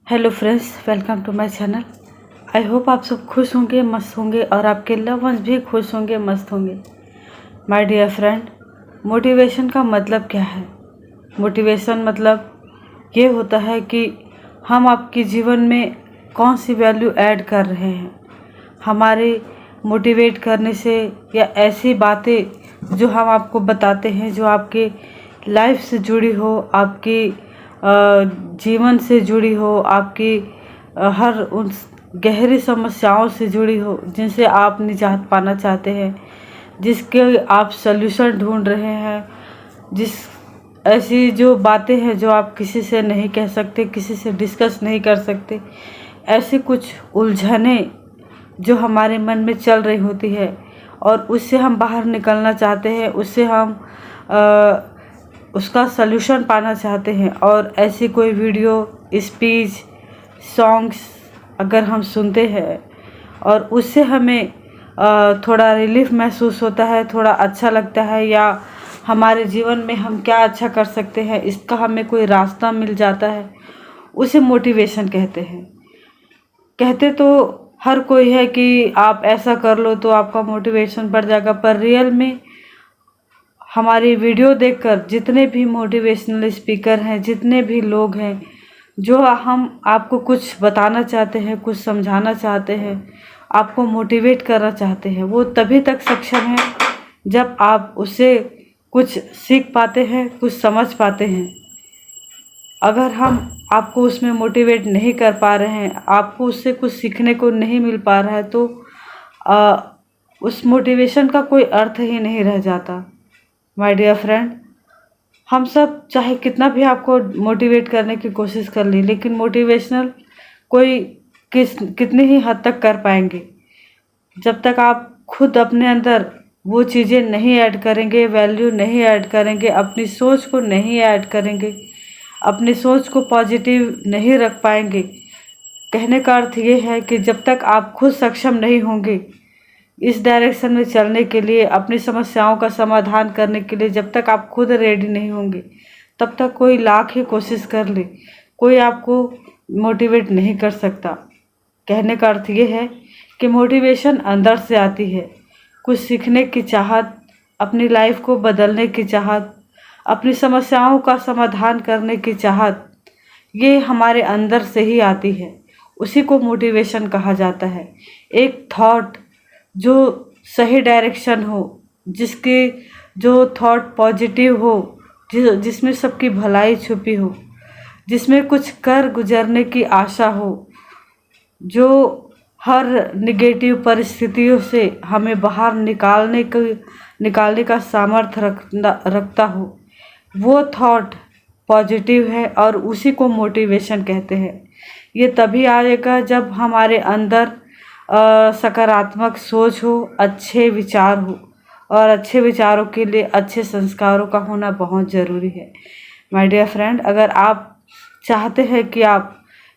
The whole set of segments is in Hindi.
Hello friends, welcome to my channel. I hope आप सब खुश होंगे, मस्त होंगे और आपके लव वंस भी खुश होंगे, मस्त होंगे। माय डियर फ्रेंड, मोटिवेशन का मतलब क्या है? मोटिवेशन मतलब ये होता है कि हम आपके जीवन में कौन सी वैल्यू ऐड कर रहे हैं। हमारे मोटिवेट करने से या ऐसी बातें जो हम आपको बताते हैं, जो आपके लाइफ से जुड़ी हो, आपकी जीवन से जुड़ी हो, आपकी हर उन गहरी समस्याओं से जुड़ी हो जिनसे आप निजात पाना चाहते हैं, जिसके आप सल्यूशन ढूंढ रहे हैं, जिस ऐसी जो बातें हैं जो आप किसी से नहीं कह सकते, किसी से डिस्कस नहीं कर सकते, ऐसी कुछ उलझने जो हमारे मन में चल रही होती है और उससे हम बाहर निकलना चाहते हैं, उससे हम उसका सल्यूशन पाना चाहते हैं। और ऐसी कोई वीडियो, स्पीच, सॉन्ग्स अगर हम सुनते हैं और उससे हमें थोड़ा रिलीफ महसूस होता है, थोड़ा अच्छा लगता है, या हमारे जीवन में हम क्या अच्छा कर सकते हैं इसका हमें कोई रास्ता मिल जाता है, उसे मोटिवेशन कहते हैं। कहते तो हर कोई है कि आप ऐसा कर लो तो आपका मोटिवेशन बढ़ जाएगा, पर रियल में हमारी वीडियो देखकर जितने भी मोटिवेशनल स्पीकर हैं, जितने भी लोग हैं, जो हम आपको कुछ बताना चाहते हैं, कुछ समझाना चाहते हैं, आपको मोटिवेट करना चाहते हैं, वो तभी तक सक्षम है जब आप उससे कुछ सीख पाते हैं, कुछ समझ पाते हैं। अगर हम आपको उसमें मोटिवेट नहीं कर पा रहे हैं, आपको उससे कुछ सीखने को नहीं मिल पा रहा है, तो उस मोटिवेशन का कोई अर्थ ही नहीं रह जाता। माय डियर फ्रेंड, हम सब चाहे कितना भी आपको मोटिवेट करने की कोशिश कर ली, लेकिन मोटिवेशनल कोई कितनी ही हद तक कर पाएंगे जब तक आप खुद अपने अंदर वो चीज़ें नहीं ऐड करेंगे, वैल्यू नहीं ऐड करेंगे, अपनी सोच को नहीं ऐड करेंगे, अपनी सोच को पॉजिटिव नहीं रख पाएंगे। कहने का अर्थ ये है कि जब तक आप खुद सक्षम नहीं होंगे इस डायरेक्शन में चलने के लिए, अपनी समस्याओं का समाधान करने के लिए, जब तक आप खुद रेडी नहीं होंगे, तब तक कोई लाख ही कोशिश कर ले, कोई आपको मोटिवेट नहीं कर सकता। कहने का अर्थ ये है कि मोटिवेशन अंदर से आती है। कुछ सीखने की चाहत, अपनी लाइफ को बदलने की चाहत, अपनी समस्याओं का समाधान करने की चाहत, ये हमारे अंदर से ही आती है। उसी को मोटिवेशन कहा जाता है। एक थॉट जो सही डायरेक्शन हो, जिसके जो थॉट पॉजिटिव हो, जिसमें सबकी भलाई छुपी हो, जिसमें कुछ कर गुजरने की आशा हो, जो हर निगेटिव परिस्थितियों से हमें बाहर निकालने का सामर्थ्य रखता हो, वो थॉट पॉजिटिव है और उसी को मोटिवेशन कहते हैं। ये तभी आएगा जब हमारे अंदर सकारात्मक सोच हो, अच्छे विचार हो, और अच्छे विचारों के लिए अच्छे संस्कारों का होना बहुत ज़रूरी है। माय डियर फ्रेंड, अगर आप चाहते हैं कि आप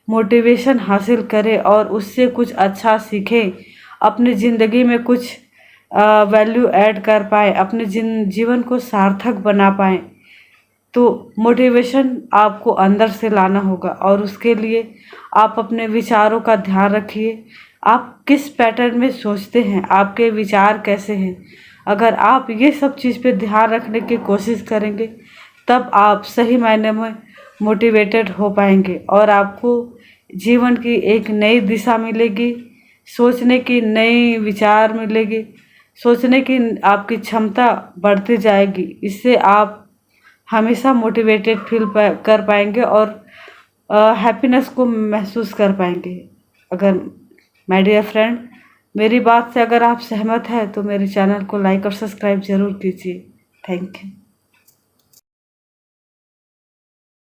मोटिवेशन हासिल करें और उससे कुछ अच्छा सीखें, अपनी ज़िंदगी में कुछ वैल्यू ऐड कर पाएँ, अपने जीवन को सार्थक बना पाएँ, तो मोटिवेशन आपको अंदर से लाना होगा। और उसके लिए आप अपने विचारों का ध्यान रखिए। आप किस पैटर्न में सोचते हैं, आपके विचार कैसे हैं, अगर आप ये सब चीज़ पे ध्यान रखने की कोशिश करेंगे, तब आप सही मायने में मोटिवेटेड हो पाएंगे और आपको जीवन की एक नई दिशा मिलेगी, सोचने की नई विचार मिलेगी, सोचने की आपकी क्षमता बढ़ती जाएगी। इससे आप हमेशा मोटिवेटेड फील कर पाएंगे और हैप्पीनेस को महसूस कर पाएंगे। अगर माय डियर फ्रेंड, मेरी बात से अगर आप सहमत हैं तो मेरे चैनल को लाइक और सब्सक्राइब ज़रूर कीजिए। Thank you.